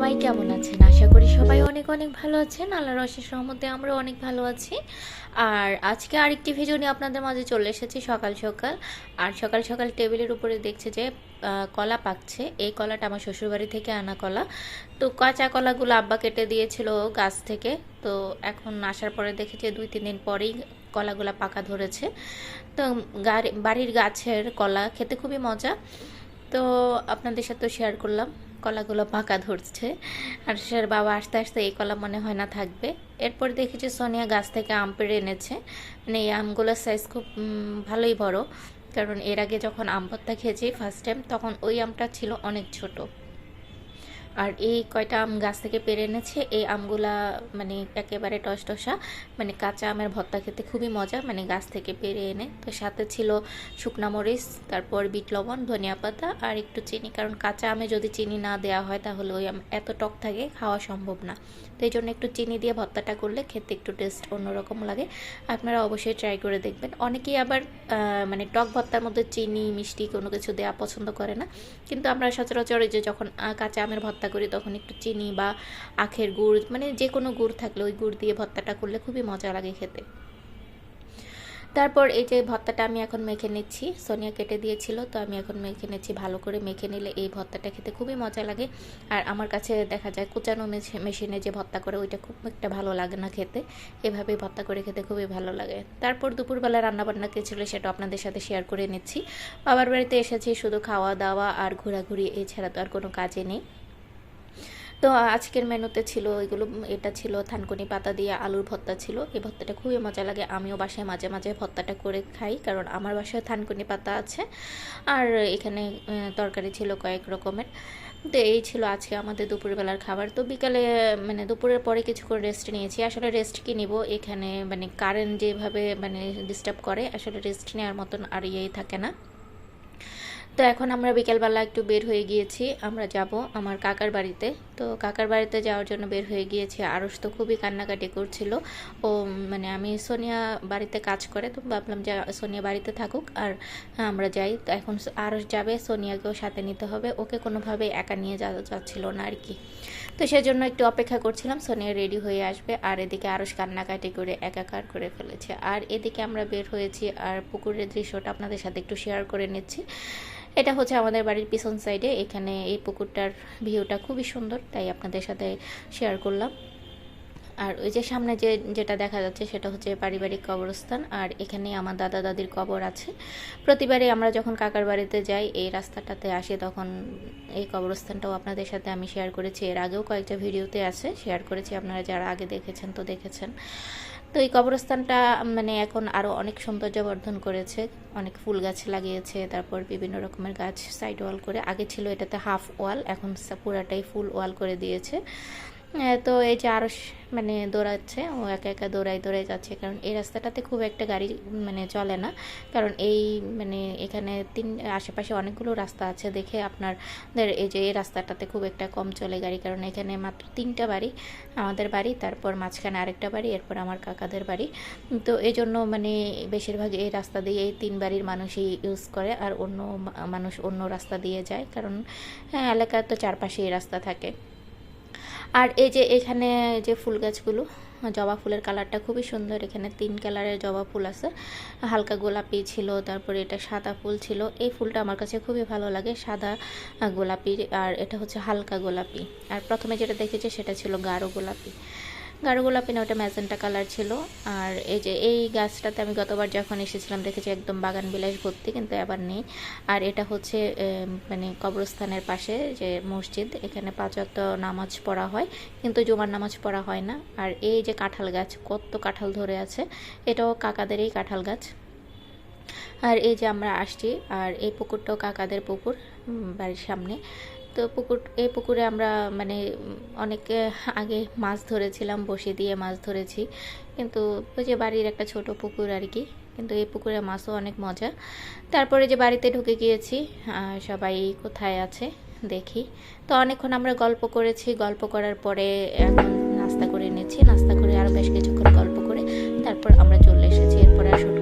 সবাই কেমন আছেন? আশা করি সবাই অনেক অনেক ভালো আছেন। আল্লাহর অশেষ রহমতে আমরা অনেক ভালো আছি। আর আজকে আরেকটি ভিডিও নিয়ে আপনাদের মাঝে চলে এসেছি সকাল সকাল। আর সকাল সকাল টেবিলের উপরে দেখছি যে কলা পাকছে। এই কলাটা আমার শ্বশুরবাড়ি থেকে আনা কলা। তো কাঁচা কলাগুলো আব্বা কেটে দিয়েছিল গাছ থেকে। তো এখন আসার পরে দেখেছি 2-3 দিন পরেই কলাগুলো পাকা ধরেছে। তো বাড়ির গাছের কলা খেতে খুবই মজা। তো আপনাদের সাথেও শেয়ার করলাম কলাগুলো পাকা ধরছে। আর সে বাবা আস্তে আস্তে এই কলা মনে হয় না থাকবে। এরপর দেখেছি সোনিয়া গাছ থেকে আম পেড়ে এনেছে। মানে এই আমগুলোর সাইজ খুব ভালোই বড়, কারণ এর আগে যখন আম ভর্তা খেয়েছি ফার্স্ট টাইম, তখন ওই আমটা ছিল অনেক ছোট। আর এই কয়টা আম গাছ থেকে পেড়ে এনেছে। এই আমগুলা মানে একেবারে টসটসা, মানে কাঁচা আমের ভর্তা খেতে খুবই মজা, মানে গাছ থেকে পেড়ে এনে। তো সাথে ছিল শুকনা মরিচ, তারপর বিট লবণ, ধনিয়া পাতা আর একটু চিনি, কারণ কাঁচা আমে যদি চিনি না দেওয়া হয় তাহলে ওই আম এত টক থাকে, খাওয়া সম্ভব না। তো এই জন্য একটু চিনি দিয়ে ভর্তাটা করলে খেতে একটু টেস্ট অন্যরকম লাগে। আপনারা অবশ্যই ট্রাই করে দেখবেন। অনেকেই আবার মানে টক ভর্তার মধ্যে চিনি মিষ্টি কোনো কিছু দেওয়া পছন্দ করে না, কিন্তু আমরা সচরাচর যে যখন কাঁচা আমের ভর্তা করি তখন একটু চিনি বা আখের গুড়, মানে যে কোনো গুড় থাকলে ওই গুড় দিয়ে ভর্তাটা করলে খুবই মজা লাগে খেতে। তারপর এই যে ভর্তাটা আমি এখন মেখে নিচ্ছি, সোনিয়া কেটে দিয়েছিল, তো আমি এখন মেখে নিচ্ছি। ভালো করে মেখে নিলে এই ভর্তাটা খেতে খুবই মজা লাগে। আর আমার কাছে দেখা যায় কুচানো মেশিনে যে ভর্তা করে ওইটা খুব একটা ভালো লাগে না খেতে, এভাবে ভর্তা করে খেতে খুবই ভালো লাগে। তারপর দুপুরবেলা রান্নাবান্না কে ছিল সেটা আপনাদের সাথে শেয়ার করে নিচ্ছি। বাবার বাড়িতে এসেছি, শুধু খাওয়া দাওয়া আর ঘোরাঘুরি, এছাড়া তো আর কোনো কাজে নেই। তো আজকের মেনুতে ছিল এগুলো, এটা ছিল থানকুনি পাতা দিয়ে আলুর ভর্তা ছিল। এই ভর্তাটা খুবই মজা লাগে, আমিও বাসায় মাঝে মাঝে ভর্তাটা করে খাই, কারণ আমার বাসায় থানকুনি পাতা আছে। আর এখানে তরকারি ছিল কয়েক রকমের। তো এই ছিল আজকে আমাদের দুপুরবেলার খাবার। তো বিকালে মানে দুপুরের পরে কিছুক্ষণ রেস্ট নিয়েছি। আসলে রেস্ট কি নিব, এখানে মানে কারেন্ট যেভাবে মানে ডিস্টার্ব করে, আসলে রেস্ট নেওয়ার মতন আর ইয়েই থাকে না। তো এখন আমরা বিকেলবেলা একটু বের হয়ে গিয়েছি, আমরা যাব আমার কাকার বাড়িতে। তো কাকার বাড়িতে যাওয়ার জন্য বের হয়ে গিয়েছি। আরস তো খুবই কান্নাকাটি করছিল। ও মানে আমি সোনিয়া বাড়িতে কাজ করে, তো ভাবলাম যে সোনিয়া বাড়িতে থাকুক আর আমরা যাই। তো এখন আরস যাবে, সোনিয়াকেও সাথে নিতে হবে, ওকে কোনোভাবে একা নিয়ে যাচ্ছিল না আর কি। তো সেজন্য একটু অপেক্ষা করছিলাম সোনিয়া রেডি হয়ে আসবে। আর এদিকে আরস কান্নাকাটি করে একাকার করে ফেলেছে। আর এদিকে আমরা বের হয়েছি, আর পুকুরের দৃশ্যটা আপনাদের সাথে একটু শেয়ার করে নিচ্ছি। এটা হচ্ছে আমাদের বাড়ির পিছন সাইডে, এখানে এই পুকুরটার ভিউটা খুবই সুন্দর, তাই আপনাদের সাথে শেয়ার করলাম। আর ওই যে সামনে যেটা দেখা যাচ্ছে সেটা হচ্ছে পারিবারিক কবরস্থান, আর এখানে আমার দাদা দাদির কবর আছে। প্রতিবারই আমরা যখন কাকার বাড়িতে যাই এই রাস্তাটাতে আসি, তখন এই কবরস্থানটাও আপনাদের সাথে আমি শেয়ার করেছি। এর আগেও কয়েকটা ভিডিওতে আছে, শেয়ার করেছি, আপনারা যারা আগে দেখেছেন তো দেখেছেন। তো এই কবরস্থানটা মানে এখন আরও অনেক সৌন্দর্য বর্ধন করেছে, অনেক ফুল গাছ লাগিয়েছে, তারপর বিভিন্ন রকমের গাছ সাইড ওয়াল করে। আগে ছিল এটাতে হাফ ওয়াল, এখন পুরাটাই ফুল ওয়াল করে দিয়েছে। তো এই যে আরও মানে দৌড়াচ্ছে, ও একা একা দৌড়াই যাচ্ছে, কারণ এই রাস্তাটাতে খুব একটা গাড়ি মানে চলে না, কারণ এই মানে এখানে আশেপাশে অনেকগুলো রাস্তা আছে দেখে আপনাদের এই যে এই রাস্তাটাতে খুব একটা কম চলে গাড়ি, কারণ এখানে মাত্র 3টা বাড়ি, আমাদের বাড়ি, তারপর মাঝখানে আরেকটা বাড়ি, এরপর আমার কাকাদের বাড়ি। তো এই জন্য মানে বেশিরভাগ এই রাস্তা দিয়ে এই 3 বাড়ির মানুষই ইউজ করে, আর অন্য মানুষ অন্য রাস্তা দিয়ে যায়, কারণ এলাকার তো চারপাশে এই রাস্তা থাকে। আর এই যে এখানে যে ফুল গাছগুলো, জবা ফুলের কালারটা খুবই সুন্দর। এখানে 3 কালারের জবা ফুল আছে, হালকা গোলাপি ছিল, তারপরে এটা সাদা ফুল ছিল। এই ফুলটা আমার কাছে খুবই ভালো লাগে, সাদা গোলাপি, আর এটা হচ্ছে হালকা গোলাপি। আর প্রথমে যেটা দেখেছি সেটা ছিল গাঢ় গোলাপি, গাঢ় গোলাপি না, ওটা ম্যাজেন্টা কালার ছিল। আর এই যে এই গাছটাতে আমি গতবার যখন এসেছিলাম দেখেছি একদম বাগান বিলাস ভর্তি, কিন্তু এবার নেই। আর এটা হচ্ছে মানে কবরস্থানের পাশে যে মসজিদ, এখানে 5 ওয়াক্ত নামাজ পড়া হয়, কিন্তু জুমার নামাজ পড়া হয় না। আর এই যে কাঁঠাল গাছ, কত কাঁঠাল ধরে আছে, এটাও কাকাদেরই কাঁঠাল গাছ। আর এই যে আমরা আসছি, আর এই পুকুরটাও কাকাদের পুকুর, বাড়ির সামনে। তো এই পুকুরে আমরা মানে অনেক আগে মাছ ধরেছিলাম, বসে দিয়ে মাছ ধরেছি, কিন্তু ওই যে বাড়ির একটা ছোট পুকুর আর কি, কিন্তু এই পুকুরে মাছও অনেক মজা। তারপরে যে বাড়িতে ঢুকে গিয়েছি, সবাই কোথায় আছে দেখি। তো অনেকক্ষণ আমরা গল্প করেছি, গল্প করার পরে এখন নাস্তা করে নিচ্ছি, নাস্তা করে আরও বেশ কিছুক্ষণ গল্প করে তারপর আমরা চলে এসেছি। এরপরে আসলে